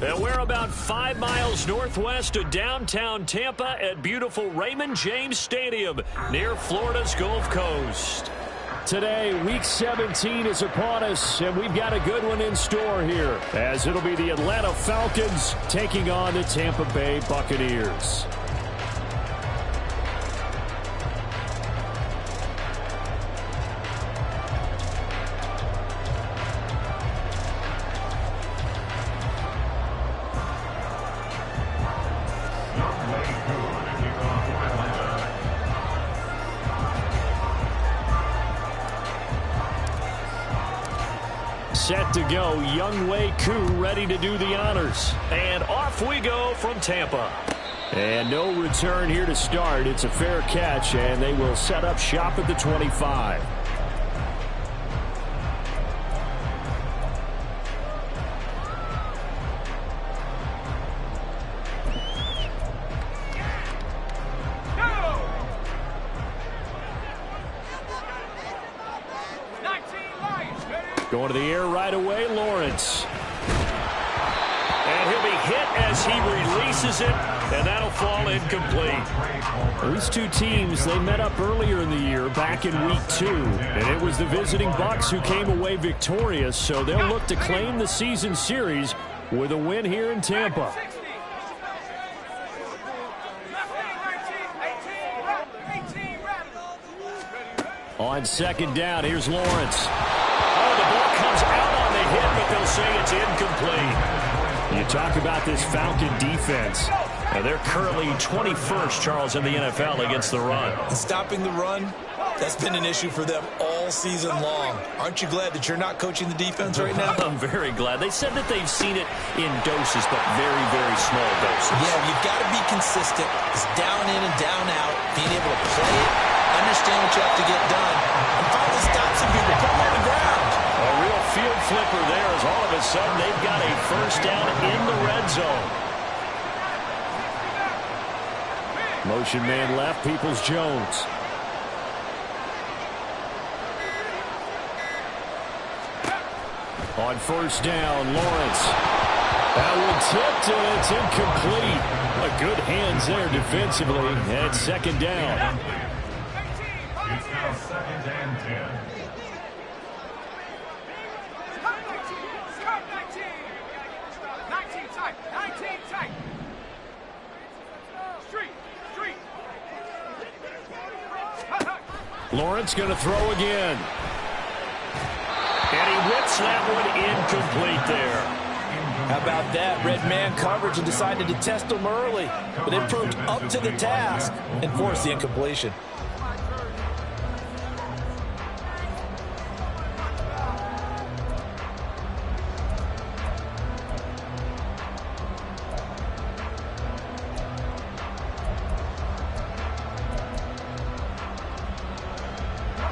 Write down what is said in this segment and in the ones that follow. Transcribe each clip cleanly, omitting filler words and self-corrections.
And we're about 5 miles northwest of downtown Tampa at beautiful Raymond James Stadium near Florida's Gulf Coast. Today, Week 17 is upon us, and we've got a good one in store here, as it'll be the Atlanta Falcons taking on the Tampa Bay Buccaneers. Set to go, Younghoe Koo ready to do the honors. And off we go from Tampa. And no return here to start. It's a fair catch, and they will set up shop at the 25. Going to the air right away, Lawrence. And he'll be hit as he releases it, and that'll fall incomplete. These two teams, they met up earlier in the year, back in Week 2. And it was the visiting Bucs who came away victorious, so they'll look to claim the season series with a win here in Tampa. On second down, here's Lawrence. The ball comes out on the hit, but they'll say it's incomplete. You talk about this Falcon defense. They're currently 21st, Charles, in the NFL against the run. Stopping the run, that's been an issue for them all season long. Aren't you glad that you're not coaching the defense right now? I'm very glad. They said that they've seen it in doses, but very, very small doses. Yeah, you've got to be consistent. It's down in and down out, being able to play it, understand what you have to get done, and finally stop some people, put them on the ground. A real field flipper there as all of a sudden they've got a first down in the red zone. Motion man left, Peoples-Jones. On first down, Lawrence. That one tipped, and it's incomplete. Good hands there defensively, and it's second down. It's now second and 10. Lawrence going to throw again. And he whips that one incomplete there. How about that? Red man coverage and decided to test him early. But it proved up to the task and forced the incompletion.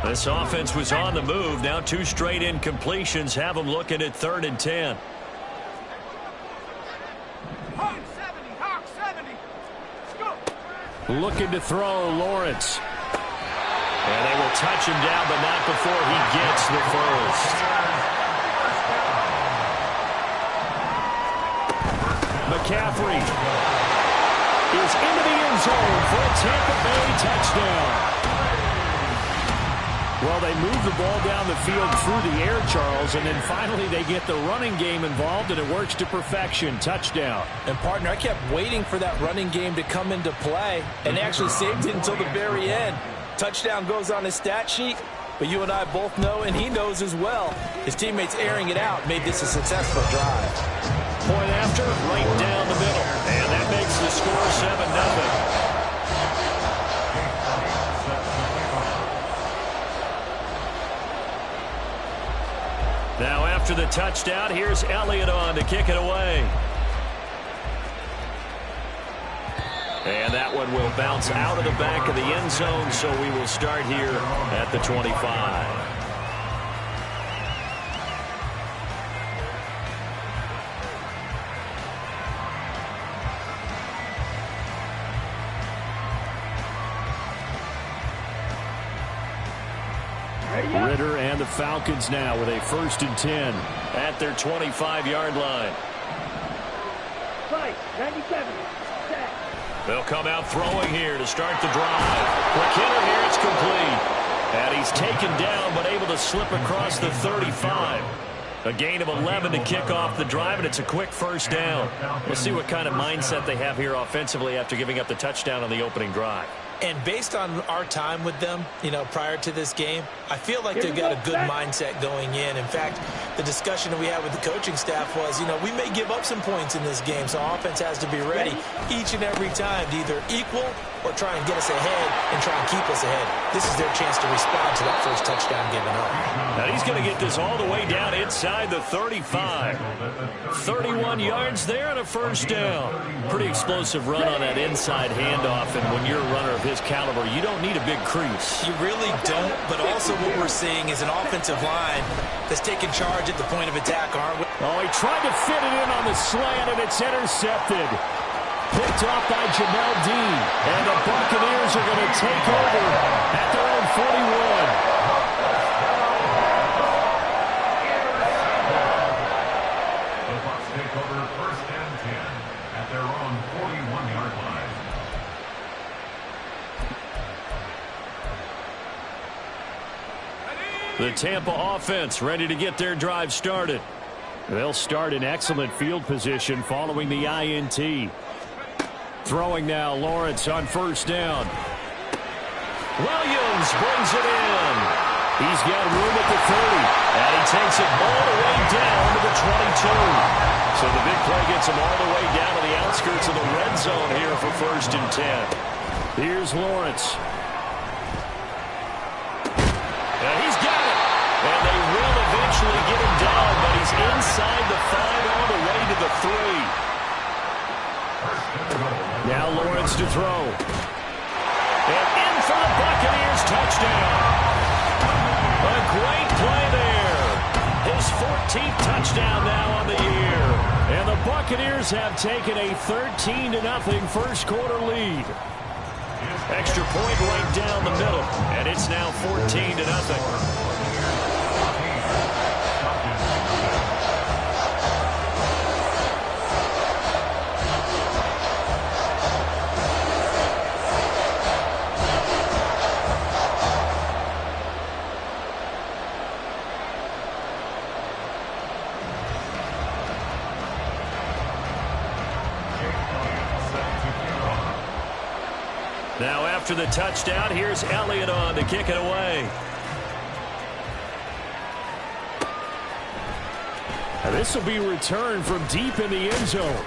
This offense was on the move. Now 2 straight incompletions have them looking at 3rd and 10. Looking to throw, Lawrence. And they will touch him down, but not before he gets the first. McCaffrey is into the end zone for a Tampa Bay touchdown. Well, they move the ball down the field through the air, Charles, and then finally they get the running game involved, and it works to perfection. Touchdown. And, partner, I kept waiting for that running game to come into play, and they actually saved it until the very end. Touchdown goes on his stat sheet, but you and I both know, and he knows as well, his teammates airing it out made this a successful drive. Point after, right down the middle, and that makes the score 7-0. Now after the touchdown, here's Elliott on to kick it away. And that one will bounce out of the back of the end zone, so we will start here at the 25. Ritter and the Falcons now with a 1st and 10 at their 25-yard line. They'll come out throwing here to start the drive. Quick hitter here, it's complete. And he's taken down, but able to slip across the 35. A gain of 11 to kick off the drive, and it's a quick first down. We'll see what kind of mindset they have here offensively after giving up the touchdown on the opening drive. And based on our time with them, prior to this game, I feel like they've got a good mindset going in. In fact, the discussion that we had with the coaching staff was, we may give up some points in this game, so offense has to be ready each and every time to either equal or try and get us ahead and try and keep us ahead. This is their chance to respond to that first touchdown given up. Now he's going to get this all the way down inside the 35. 31 yards there and a first down. Pretty explosive run on that inside handoff, and when you're a runner of his caliber, you don't need a big crease. You really don't, but also what we're seeing is an offensive line that's taking charge at the point of attack, aren't we? Oh, he tried to fit it in on the slant, and it's intercepted. Picked off by Jamel Dean. And the Buccaneers are going to take over at their own 41. The Bucs take over first and 10 at their own 41-yard line. The Tampa offense ready to get their drive started. They'll start in excellent field position following the INT. Throwing now, Lawrence on first down. Williams brings it in. He's got room at the 30. And he takes it all the way down to the 22. So the big play gets him all the way down to the outskirts of the red zone here for first and 10. Here's Lawrence. And he's got it. And they will eventually get him down, but he's inside the 5 all the way to the 3. Now Lawrence to throw. And in for the Buccaneers, touchdown. A great play there. His 14th touchdown now on the year. And the Buccaneers have taken a 13-0 first quarter lead. Extra point right down the middle. And it's now 14-0. Now after the touchdown, here's Elliott on to kick it away. Now this will be returned from deep in the end zone.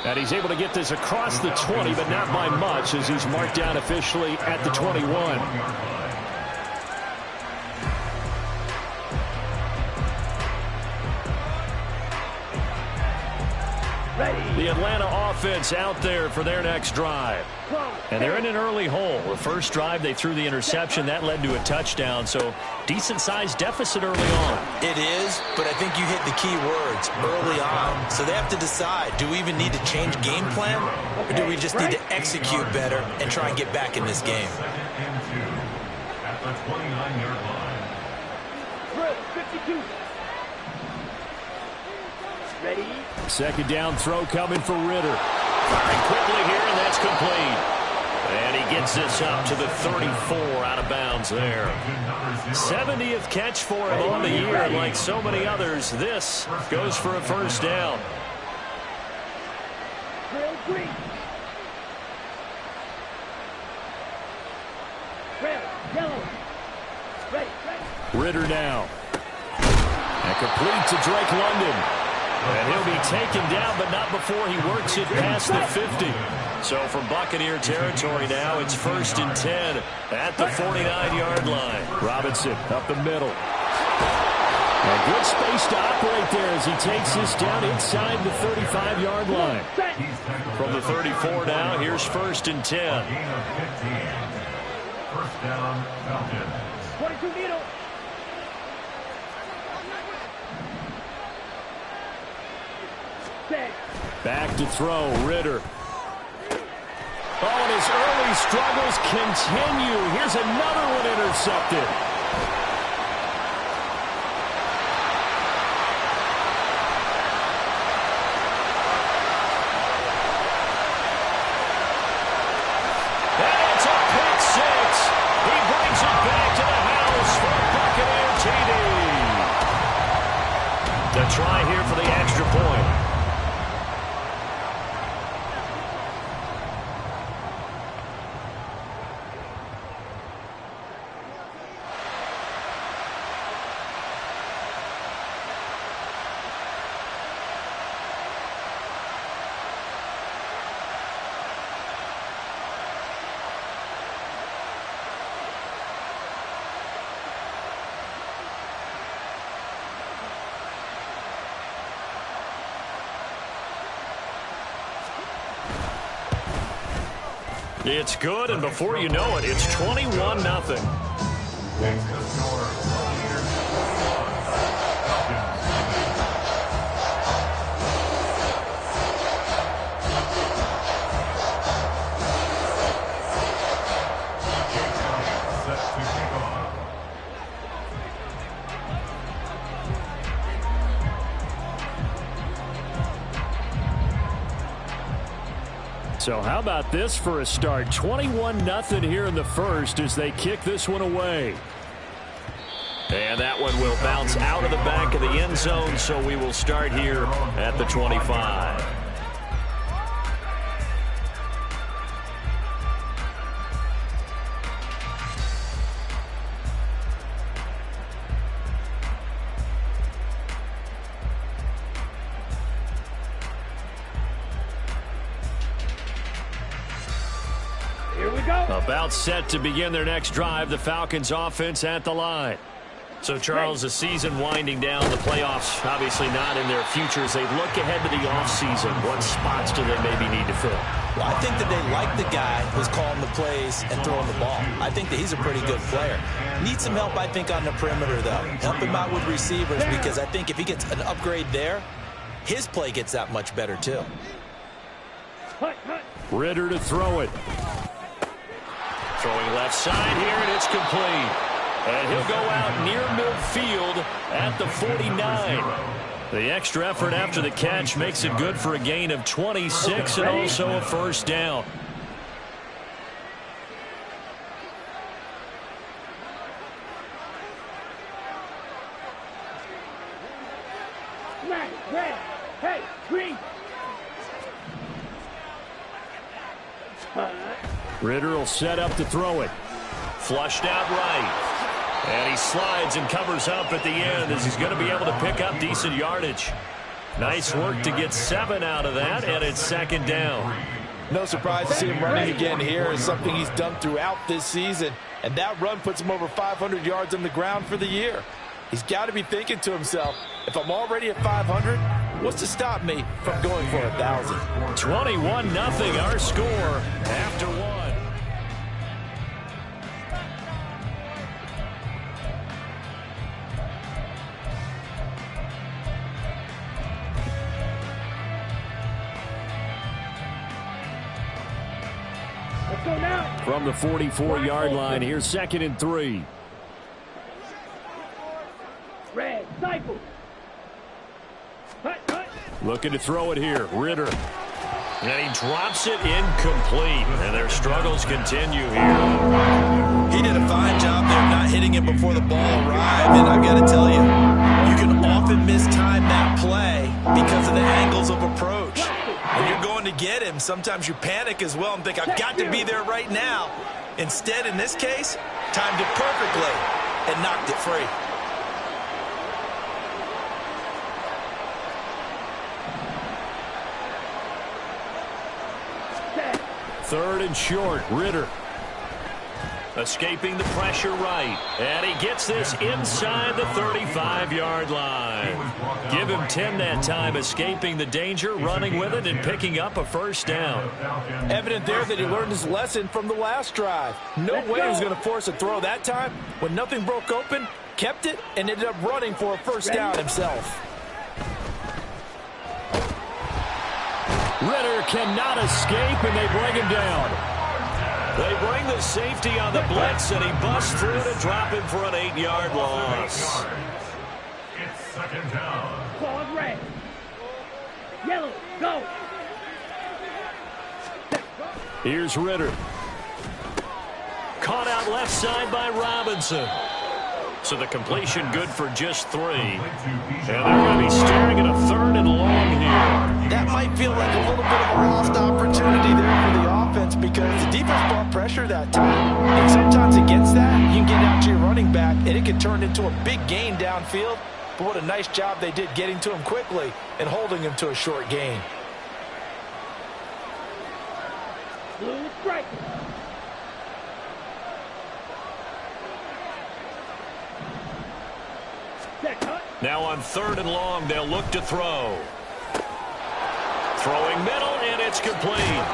And he's able to get this across the 20, but not by much, as he's marked down officially at the 21. The Atlanta offense out there for their next drive. And they're in an early hole. The first drive, they threw the interception. That led to a touchdown, so decent-sized deficit early on. It is, but I think you hit the key words, early on. So they have to decide, do we even need to change game plan, or do we just need to execute better and try and get back in this game? Second and 2 at the 29-yard line. 52. Ready? Second down throw coming for Ritter. Firing quickly here, and that's complete. And he gets this up to the 34 out of bounds there. 70th catch for him on the year, and like so many others, this goes for a first down. Trail green. Trail yellow. Ready. Ritter now. And complete to Drake London. And he'll be taken down, but not before he works it past the 50. So from Buccaneer territory now, it's first and 10 at the 49-yard line. Robinson up the middle. A good space to operate there as he takes this down inside the 35-yard line. From the 34 now, here's first and 10. Gain of 15. First down, Falcons. 22 needle. Back to throw, Ritter. Oh, and his early struggles continue. Here's another one intercepted. try here for the extra point. It's good, and before you know it, it's 21-0. Next to score, set to kick off. So how about this for a start? 21-0 here in the first as they kick this one away. And that one will bounce out of the back of the end zone, so we will start here at the 25. About set to begin their next drive, the Falcons offense at the line. So, Charles, the season winding down, the playoffs obviously not in their future. As they look ahead to the offseason, what spots do they maybe need to fill? Well, I think that they like the guy who's calling the plays and throwing the ball. I think that he's a pretty good player. Needs some help, I think, on the perimeter, though. Help him out with receivers, because I think if he gets an upgrade there, his play gets that much better, too. Ritter to throw it. Throwing left side here, and it's complete. And he'll go out near midfield at the 49. The extra effort after the catch makes it good for a gain of 26 and also a first down. Hey, green. Ritter will set up to throw it. Flushed out right. And he slides and covers up at the end as he's going to be able to pick up decent yardage. Nice work to get 7 out of that, and it's second down. No surprise to see him running again here. It's something he's done throughout this season. And that run puts him over 500 yards on the ground for the year. He's got to be thinking to himself, if I'm already at 500, what's to stop me from going for 1,000? 21-0 our score after one. From the 44-yard line, here's 2nd and 3. Red, cycle. Looking to throw it here, Ritter. And he drops it incomplete. And their struggles continue here. He did a fine job there not hitting it before the ball arrived. And I've got to tell you, you can often mistime that play because of the angles of approach. When you're going to get him, sometimes you panic as well and think, I've got to be there right now. Instead, in this case, timed it perfectly and knocked it free. Third and short, Ritter. Escaping the pressure right. And he gets this inside the 35-yard line. Give him 10 that time, escaping the danger, running with it, and picking up a first down. Evident there that he learned his lesson from the last drive. No way he was going to force a throw that time. When nothing broke open, kept it, and ended up running for a first down himself. Ritter cannot escape, and they bring him down. They bring the safety on the blitz, and he busts through to drop him for an 8-yard loss. It's second down. Pause red. Yellow, go. Here's Ritter. Caught out left side by Robinson. So the completion good for just 3. And they're going to be staring at a 3rd and long here. That might feel like a little bit of a lost opportunity there for the offense because the defense brought pressure that time. And sometimes against that, you can get out to your running back, and it can turn into a big gain downfield. But what a nice job they did getting to him quickly and holding him to a short gain. Blue strike. Now on 3rd and long, they'll look to throw. Throwing middle, and it's complete.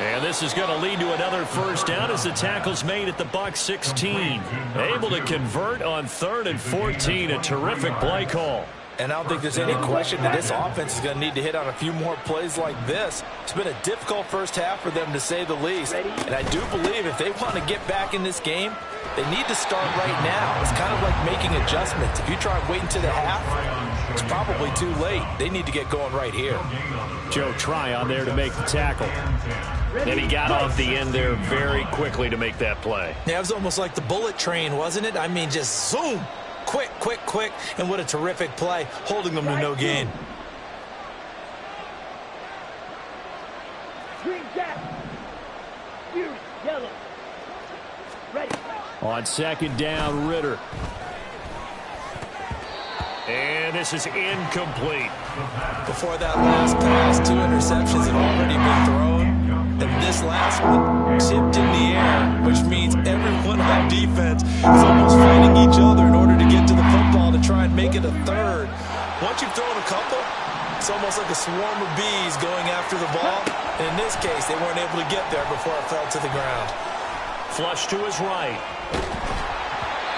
And this is going to lead to another first down as the tackle's made at the Bucs 16. Able to convert on 3rd and 14. A terrific play call. And I don't think there's any question that this offense is going to need to hit on a few more plays like this. It's been a difficult first half for them, to say the least. And I do believe if they want to get back in this game, they need to start right now. It's kind of like making adjustments. If you try and wait until the half, it's probably too late. They need to get going right here. Joe Tryon there to make the tackle. Then he got off the end there very quickly to make that play. Yeah, it was almost like the bullet train, wasn't it? I mean, just zoom. Quick, quick, quick. And what a terrific play, holding them to no gain. Green jack. Fury, yellow. Ready. On 2nd down, Ritter. And this is incomplete. Before that last pass, 2 interceptions had already been thrown. And this last one tipped in the air, which means everyone on defense is almost fighting each other in order to get to the football to try and make it a 3rd. Once you've thrown a couple, it's almost like a swarm of bees going after the ball. And in this case, they weren't able to get there before it fell to the ground. Flush to his right.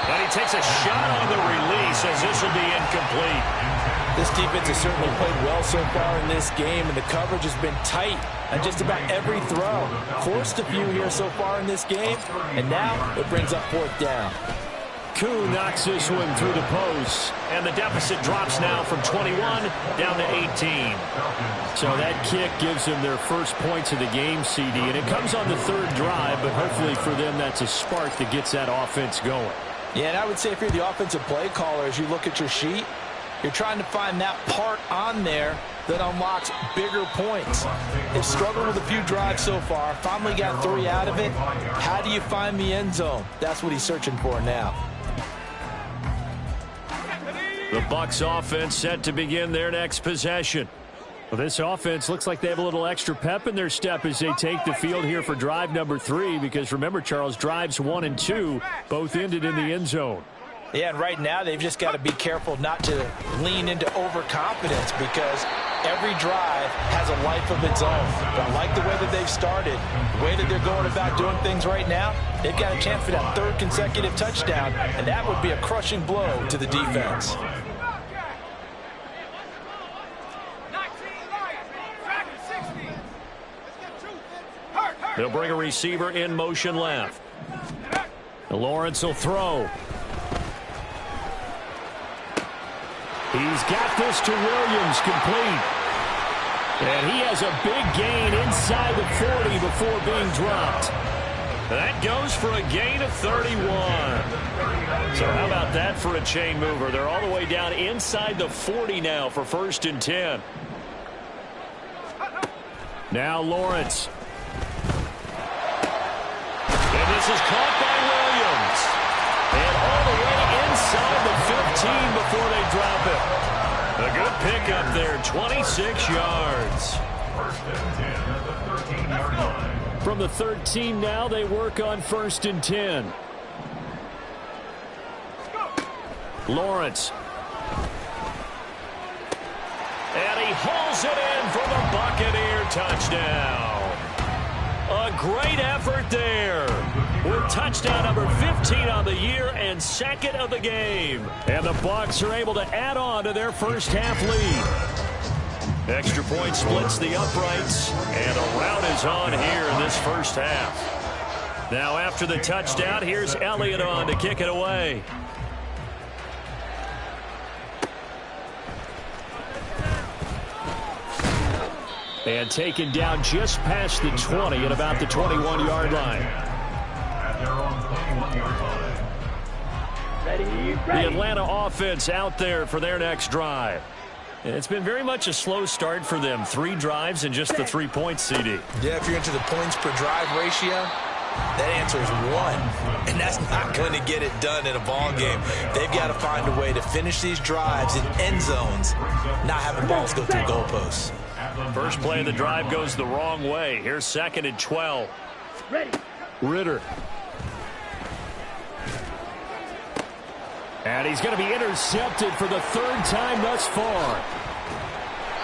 And he takes a shot on the release as this will be incomplete. This defense has certainly played well so far in this game, and the coverage has been tight on just about every throw. Forced a few here so far in this game, and now it brings up 4th down. Kuhn knocks this one through the post, and the deficit drops now from 21 down to 18. So that kick gives them their first points of the game, CD, and it comes on the 3rd drive, but hopefully for them that's a spark that gets that offense going. Yeah, and I would say if you're the offensive play caller, as you look at your sheet, you're trying to find that part on there that unlocks bigger points. They've struggled with a few drives so far, finally got 3 out of it. How do you find the end zone? That's what he's searching for now. The Bucs offense set to begin their next possession. Well, this offense looks like they have a little extra pep in their step as they take the field here for drive number 3, because remember, Charles, drives 1 and 2 both ended in the end zone. Yeah, and right now they've just got to be careful not to lean into overconfidence, because every drive has a life of its own. But I like the way that they've started, the way that they're going about doing things right now. They've got a chance for that 3rd consecutive touchdown, and that would be a crushing blow to the defense. They'll bring a receiver in motion left. Lawrence will throw. He's got this to Williams, complete. And he has a big gain inside the 40 before being dropped. That goes for a gain of 31. So how about that for a chain mover? They're all the way down inside the 40 now for 1st and 10. Now Lawrence. And this is caught by Williams. And all the way inside the 15 before they drop it. A good pickup there, 26 yards. 1st and 10 at the 13-yard line. From the 13 now, they work on 1st and 10. Lawrence. And he hauls it in for the Buccaneer touchdown. A great effort there. With touchdown number 15 on the year and 2nd of the game. And the Bucs are able to add on to their first half lead. Extra point splits the uprights, and a rout is on here in this first half. Now after the touchdown, here's Elliott on to kick it away. And taken down just past the 20 at about the 21-yard line. At their own 21-yard line. The Atlanta offense out there for their next drive. It's been very much a slow start for them. 3 drives and just the 3 points, CD. Yeah, if you're into the points per drive ratio, that answer is 1. And that's not going to get it done in a ball game. They've got to find a way to finish these drives in end zones, not having balls go through goalposts. First play of the drive goes the wrong way. Here's 2nd and 12. Ready. Ritter. And he's going to be intercepted for the 3rd time thus far.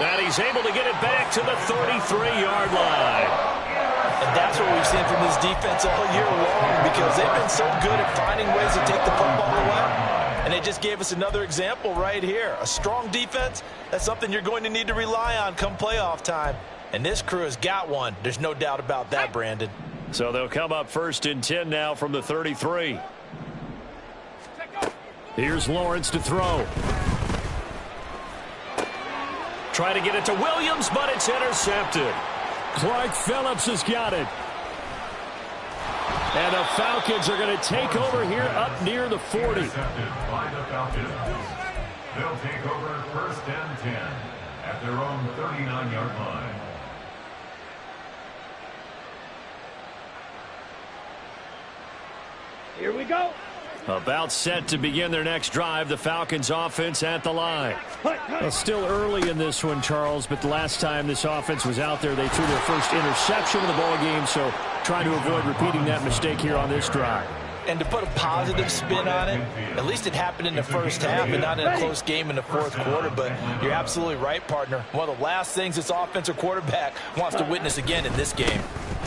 And he's able to get it back to the 33-yard line. And that's what we've seen from this defense all year long, because they've been so good at finding ways to take the football away. And they just gave us another example right here. A strong defense, that's something you're going to need to rely on come playoff time. And this crew has got one. There's no doubt about that, Brandon. So they'll come up 1st and 10 now from the 33. Here's Lawrence to throw. Try to get it to Williams, but it's intercepted. Clark Phillips has got it. And the Falcons are going to take over here up near the 40. Intercepted by the Falcons. They'll take over 1st and 10 at their own 39-yard line. Here we go. About set to begin their next drive, the Falcons offense at the line. Well, still early in this one, Charles, but the last time this offense was out there, they threw their first interception of the ball game, so trying to avoid repeating that mistake here on this drive. And to put a positive spin on it, at least it happened in the first half and not in a close game in the 4th quarter. But you're absolutely right, partner. One of the last things this offensive quarterback wants to witness again in this game.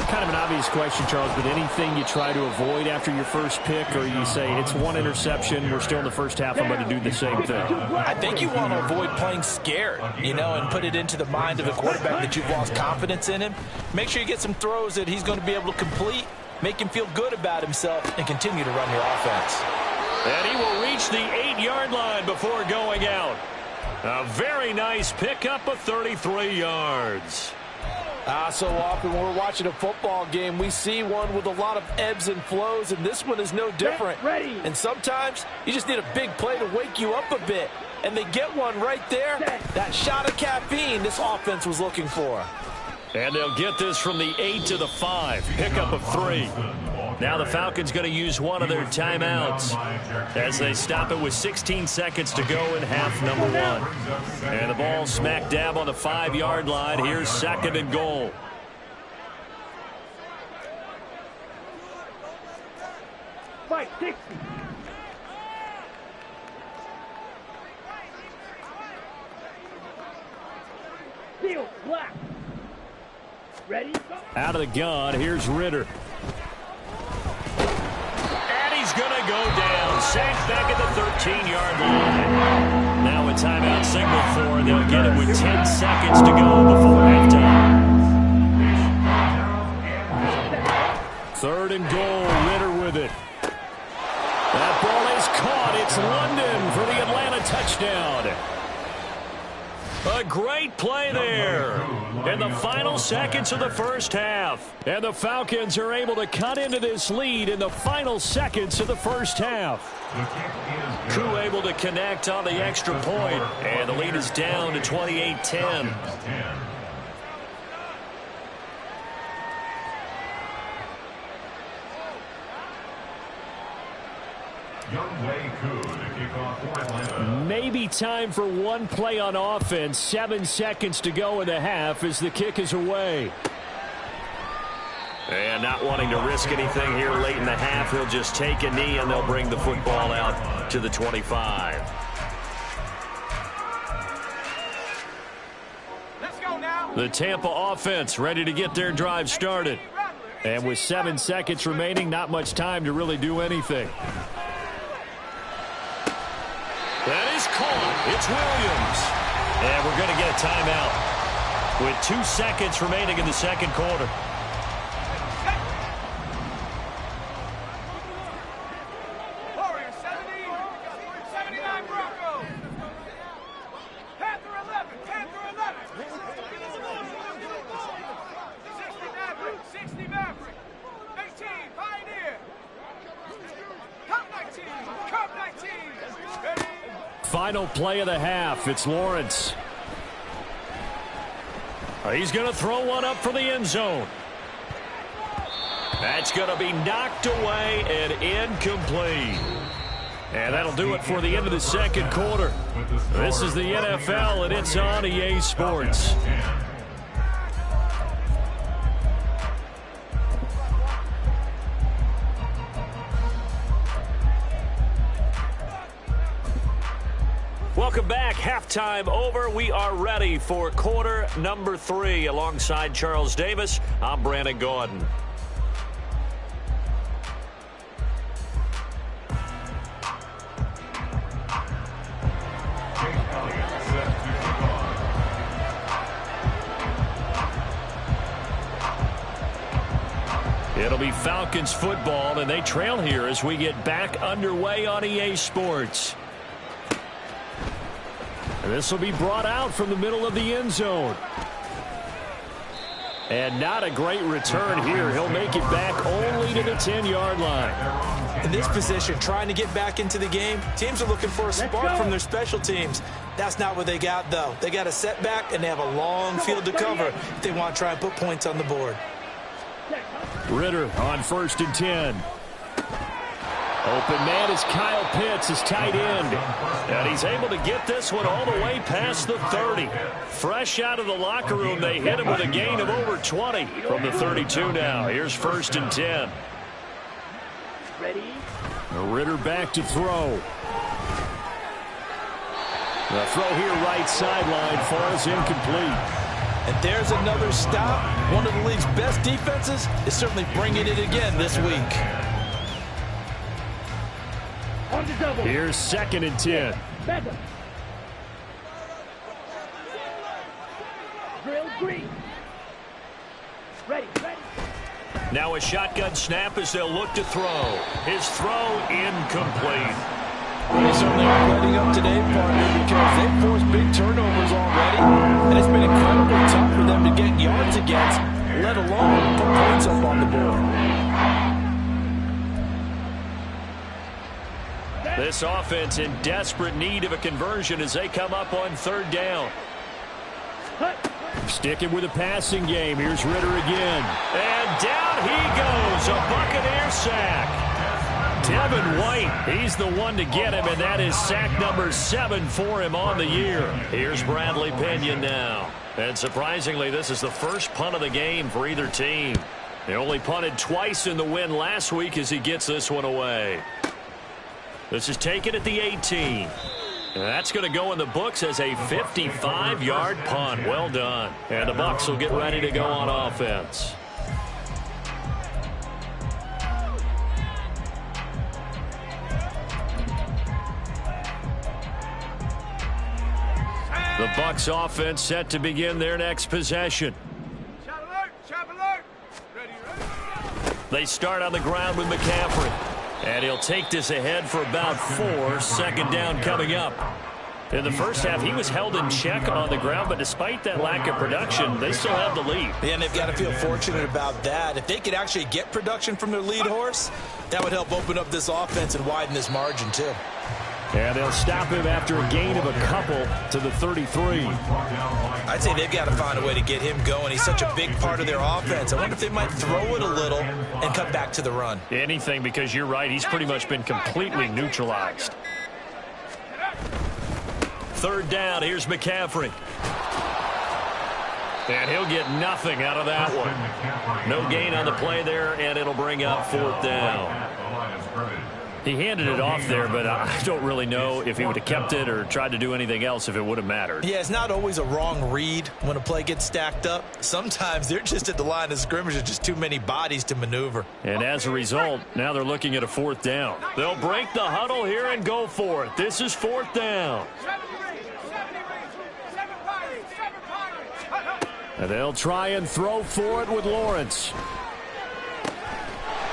Kind of an obvious question, Charles, but anything you try to avoid after your first pick, or you say it's 1 interception, we're still in the first half, I'm going to do the same thing? I think you want to avoid playing scared, and put it into the mind of the quarterback that you've lost confidence in him. Make sure you get some throws that he's going to be able to complete, make him feel good about himself, and continue to run your offense. And he will reach the 8-yard line before going out. A very nice pickup of 33 yards. So often when we're watching a football game, we see one with a lot of ebbs and flows, and this one is no different. And sometimes you just need a big play to wake you up a bit. And they get one right there. That shot of caffeine this offense was looking for. And they'll get this from the 8 to the 5. Pickup of 3. Now the Falcons going to use one of their timeouts as they stop it with 16 seconds to go in half number 1. And the ball smack dab on the 5-yard line. Here's 2nd and goal. Fight, 60. Field, black. Ready? Out of the gun, here's Ritter. And he's going to go down. Sacked back at the 13-yard line. Now a timeout signal for, they'll get it with 10 seconds to go before halftime. 3rd and goal, Ritter with it. That ball is caught. It's London for the Atlanta touchdown. A great play there in the final seconds of the first half. And the Falcons are able to cut into this lead in the final seconds of the first half. Crew able to connect on the extra point, and the lead is down to 28-10. Maybe time for one play on offense. 7 seconds to go in the half as the kick is away. And not wanting to risk anything here late in the half, he'll just take a knee and they'll bring the football out to the 25. Let's go now. The Tampa offense ready to get their drive started. And with 7 seconds remaining, not much time to really do anything. That is caught. It's Williams. And we're going to get a timeout with 2 seconds remaining in the second quarter. Warriors 70, 79 Broncos. Panther 11, Panther 11. 60 Maverick, 18 Pioneer. Cup 19, Cup 19. Final play of the half. It's Lawrence. He's going to throw one up for the end zone. That's going to be knocked away and incomplete. And that'll do it for the end of the second quarter. This is the NFL, and it's on EA Sports. Welcome back. Halftime over. We are ready for quarter number 3. Alongside Charles Davis, I'm Brandon Gordon. It'll be Falcons football, and they trail here as we get back underway on EA Sports. This will be brought out from the middle of the end zone. And not a great return here. He'll make it back only to the 10-yard line. In this position, trying to get back into the game, teams are looking for a spark from their special teams. That's not what they got, though. They got a setback, and they have a long field to cover if they want to try and put points on the board. Ritter on 1st and 10. Open man is Kyle Pitts, his tight end. And he's able to get this one all the way past the 30. Fresh out of the locker room, they hit him with a gain of over 20 from the 32 now. Here's 1st and 10. Ready? Ritter back to throw. The throw here right sideline falls incomplete. And there's another stop. One of the league's best defenses is certainly bringing it again this week. Here's 2nd and 10. Drill green. Ready. Now a shotgun snap as they'll look to throw. His throw incomplete. They certainly are letting up today, partner, because they've forced big turnovers already, and it's been incredibly tough for them to get yards against, let alone put points up on the board. This offense in desperate need of a conversion as they come up on 3rd down. Sticking with the passing game. Here's Ritter again. And down he goes. A Buccaneer sack. Devin White, he's the one to get him, and that is sack number 7 for him on the year. Here's Bradley Pinion now. And surprisingly, this is the first punt of the game for either team. They only punted twice in the win last week as he gets this one away. This is taken at the 18. And that's going to go in the books as a 55-yard punt. Well done. And the Bucs will get ready to go on offense. The Bucs offense set to begin their next possession. Chop alert. Ready. They start on the ground with McCaffrey. And he'll take this ahead for about 4. 2nd down coming up. In the first half, he was held in check on the ground, but despite that lack of production, they still have the lead. Yeah, and they've got to feel fortunate about that. If they could actually get production from their lead horse, that would help open up this offense and widen this margin, too. And they'll stop him after a gain of a couple to the 33. I'd say they've got to find a way to get him going. He's such a big part of their offense. I wonder if they might throw it a little and cut back to the run. Anything, because you're right. He's pretty much been completely neutralized. 3rd down. Here's McCaffrey. And he'll get nothing out of that one. No gain on the play there, and it'll bring up 4th down. He handed it off there, but I don't really know if he would have kept it or tried to do anything else if it would have mattered. Yeah, it's not always a wrong read when a play gets stacked up. Sometimes they're just at the line of scrimmage. There's just too many bodies to maneuver. And as a result, now they're looking at a 4th down. They'll break the huddle here and go for it. This is 4th down. And they'll try and throw for it with Lawrence.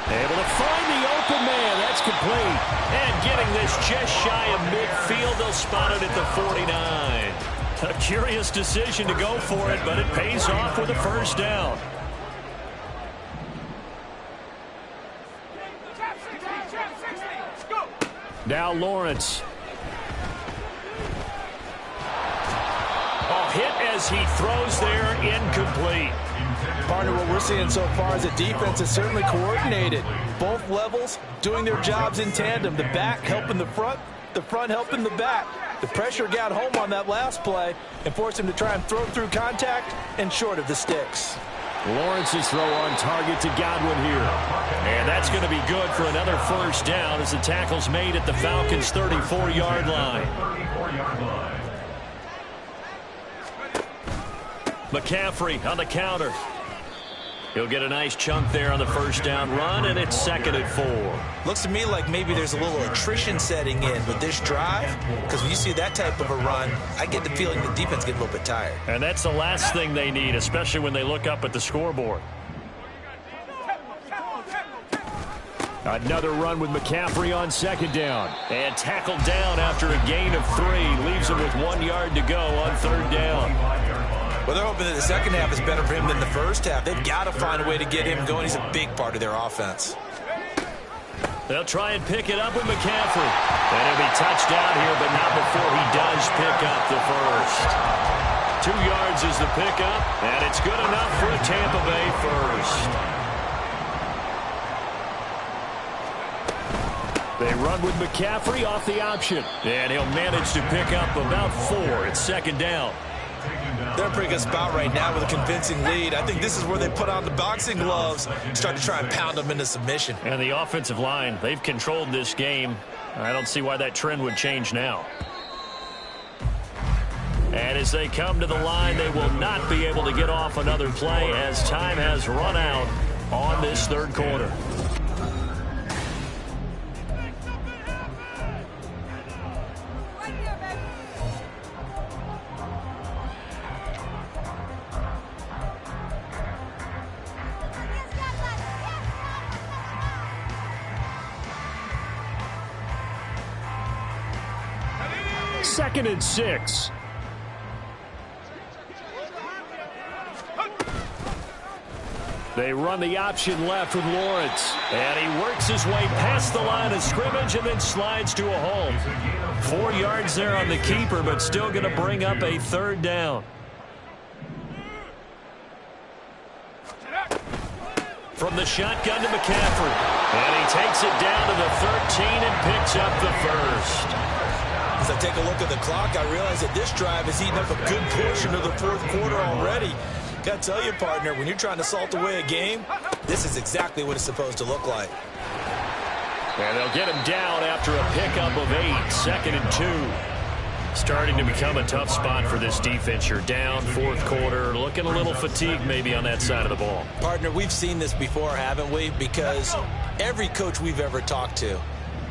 Able to find the open man. That's complete. And getting this just shy of midfield. They'll spot it at the 49. A curious decision to go for it, but it pays off with a 1st down. Now Lawrence. as he throws there, incomplete. Partner, what we're seeing so far is a defense is certainly coordinated. Both levels doing their jobs in tandem. The back helping the front helping the back. The pressure got home on that last play and forced him to try and throw through contact and short of the sticks. Lawrence's throw on target to Godwin here. And that's going to be good for another first down as the tackle's made at the Falcons' 34-yard line. McCaffrey on the counter. He'll get a nice chunk there on the first down run, and it's 2nd and 4. Looks to me like maybe there's a little attrition setting in with this drive, because when you see that type of a run, I get the feeling the defense gets a little bit tired. And that's the last thing they need, especially when they look up at the scoreboard. Another run with McCaffrey on 2nd down. And tackled down after a gain of 3. Leaves him with 1 yard to go on 3rd down. Well, they're hoping that the second half is better for him than the first half. They've got to find a way to get him going. He's a big part of their offense. They'll try and pick it up with McCaffrey. And he'll be touched down here, but not before he does pick up the first. 2 yards is the pickup, and it's good enough for a Tampa Bay first. They run with McCaffrey off the option. And he'll manage to pick up about 4. It's 2nd down. They're in a pretty good spot right now with a convincing lead. I think this is where they put on the boxing gloves, start to try and pound them into submission. And the offensive line, they've controlled this game. I don't see why that trend would change now. And as they come to the line, they will not be able to get off another play as time has run out on this 3rd quarter. Second and 6. They run the option left with Lawrence. And he works his way past the line of scrimmage and then slides to a hole. 4 yards there on the keeper, but still going to bring up a 3rd down. From the shotgun to McCaffrey. And he takes it down to the 13 and picks up the first. As I take a look at the clock, I realize that this drive has eaten up a good portion of the 4th quarter already. Got to tell you, partner, when you're trying to salt away a game, this is exactly what it's supposed to look like. And they'll get him down after a pickup of 8, 2nd and 2. Starting to become a tough spot for this defense. You're down 4th quarter, looking a little fatigued maybe on that side of the ball. Partner, we've seen this before, haven't we? Because every coach we've ever talked to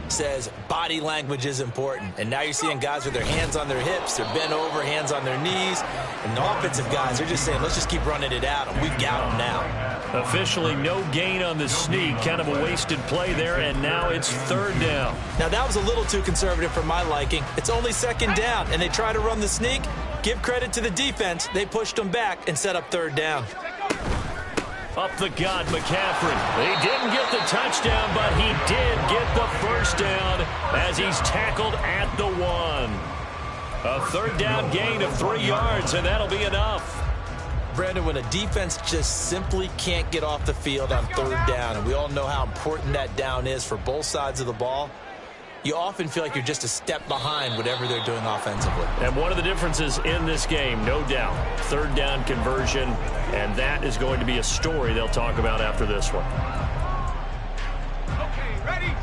says body language is important. And now you're seeing guys with their hands on their hips, they're bent over, hands on their knees. And the offensive guys, they're just saying, let's just keep running it out. And we've got them now. Officially no gain on the sneak. Kind of a wasted play there, and now it's 3rd down. Now that was a little too conservative for my liking. It's only 2nd down, and they try to run the sneak. Give credit to the defense. They pushed them back and set up 3rd down. Up the gut, McCaffrey. He didn't get the touchdown, but he did get the first down as he's tackled at the 1. A 3rd down gain of 3 yards, and that'll be enough. Brandon, when a defense just simply can't get off the field on 3rd down, and we all know how important that down is for both sides of the ball, you often feel like you're just a step behind whatever they're doing offensively. And one of the differences in this game, no doubt, 3rd down conversion, and that is going to be a story they'll talk about after this one. Okay, ready?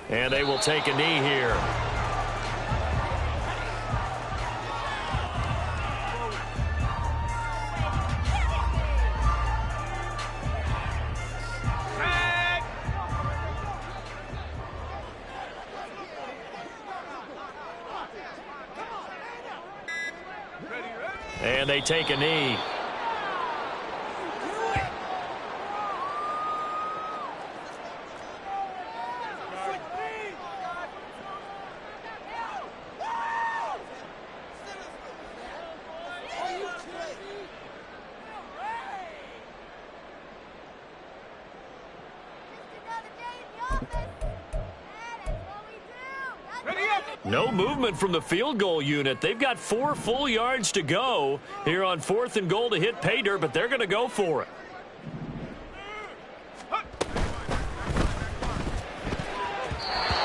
And they will take a knee here. And they take a knee. No movement from the field goal unit. They've got 4 full yards to go here on 4th and goal to hit pay dirt, but they're going to go for it.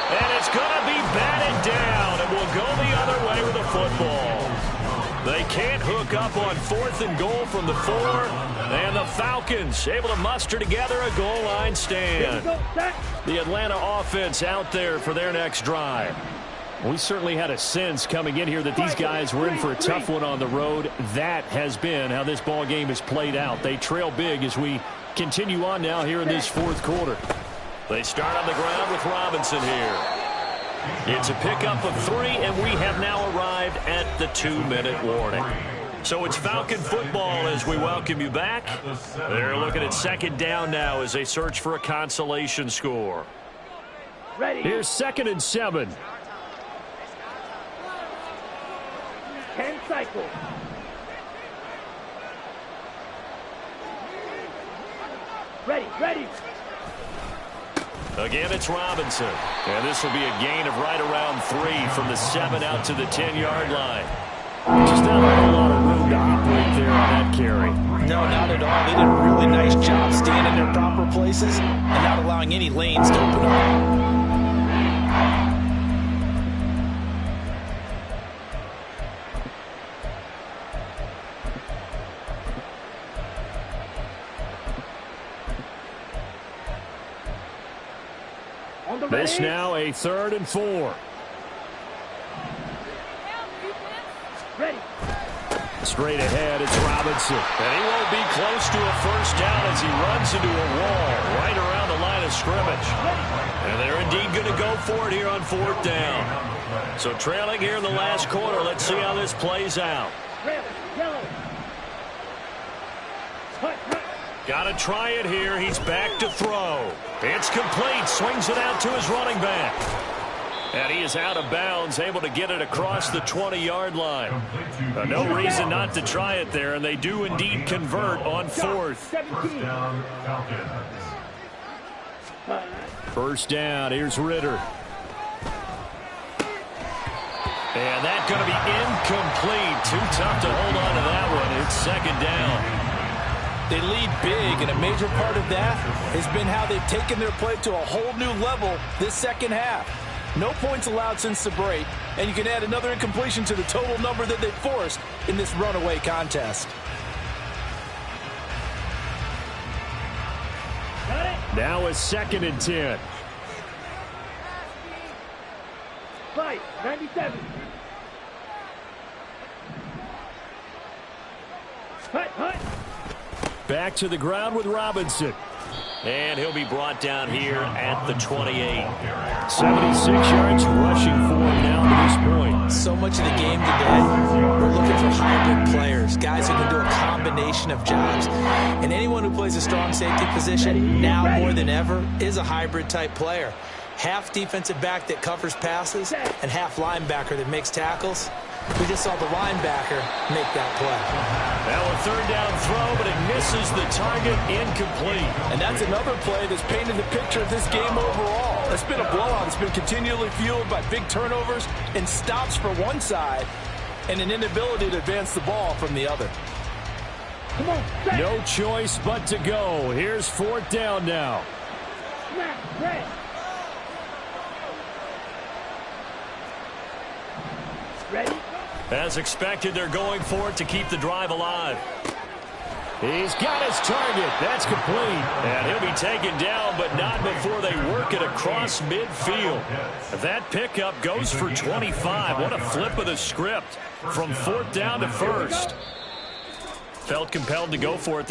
And it's going to be batted down, and will go the other way with a football. They can't hook up on 4th and goal from the 4, and the Falcons able to muster together a goal line stand. The Atlanta offense out there for their next drive. We certainly had a sense coming in here that these guys were in for a tough one on the road. That has been how this ball game has played out. They trail big as we continue on now here in this 4th quarter. They start on the ground with Robinson here. It's a pickup of 3, and we have now arrived at the 2-minute warning. So it's Falcon football as we welcome you back. They're looking at 2nd down now as they search for a consolation score. Here's 2nd and 7. 10 cycles. Ready. Again, it's Robinson. And this will be a gain of right around 3 from the 7 out to the 10-yard line. Just not a whole lot of room to operate there on that carry. No, not at all. They did a really nice job staying in their proper places and not allowing any lanes to open up. This now a 3rd and 4. Ready. Straight ahead, it's Robinson. And he won't be close to a first down as he runs into a wall right around the line of scrimmage. And they're indeed going to go for it here on 4th down. So trailing here in the last quarter, let's see how this plays out. Yellow. Got to try it here. He's back to throw. It's complete. Swings it out to his running back. And he is out of bounds, able to get it across the 20-yard line. No reason not to try it there, and they do indeed convert on 4th. First down. Here's Ritter. And that's going to be incomplete. Too tough to hold on to that one. It's 2nd down. They lead big, and a major part of that has been how they've taken their play to a whole new level this 2nd half. No points allowed since the break, and you can add another incompletion to the total number that they've forced in this runaway contest. Now a 2nd and 10. 97. Hut. Back to the ground with Robinson. And he'll be brought down here at the 28. 76 yards rushing for him now to this point. So much of the game today, we're looking for hybrid players, guys who can do a combination of jobs. And anyone who plays a strong safety position, now more than ever, is a hybrid type player. Half defensive back that covers passes and half linebacker that makes tackles. We just saw the linebacker make that play. Now a 3rd down throw, but it misses the target, incomplete. And that's another play that's painted the picture of this game overall. It's been a blowout. It's been continually fueled by big turnovers and stops for one side and an inability to advance the ball from the other. Come on, no choice but to go. Here's 4th down now. Ready? As expected, they're going for it to keep the drive alive. He's got his target. That's complete. And he'll be taken down, but not before they work it across midfield. That pickup goes for 25. What a flip of the script from 4th down to 1st. Felt compelled to go for it.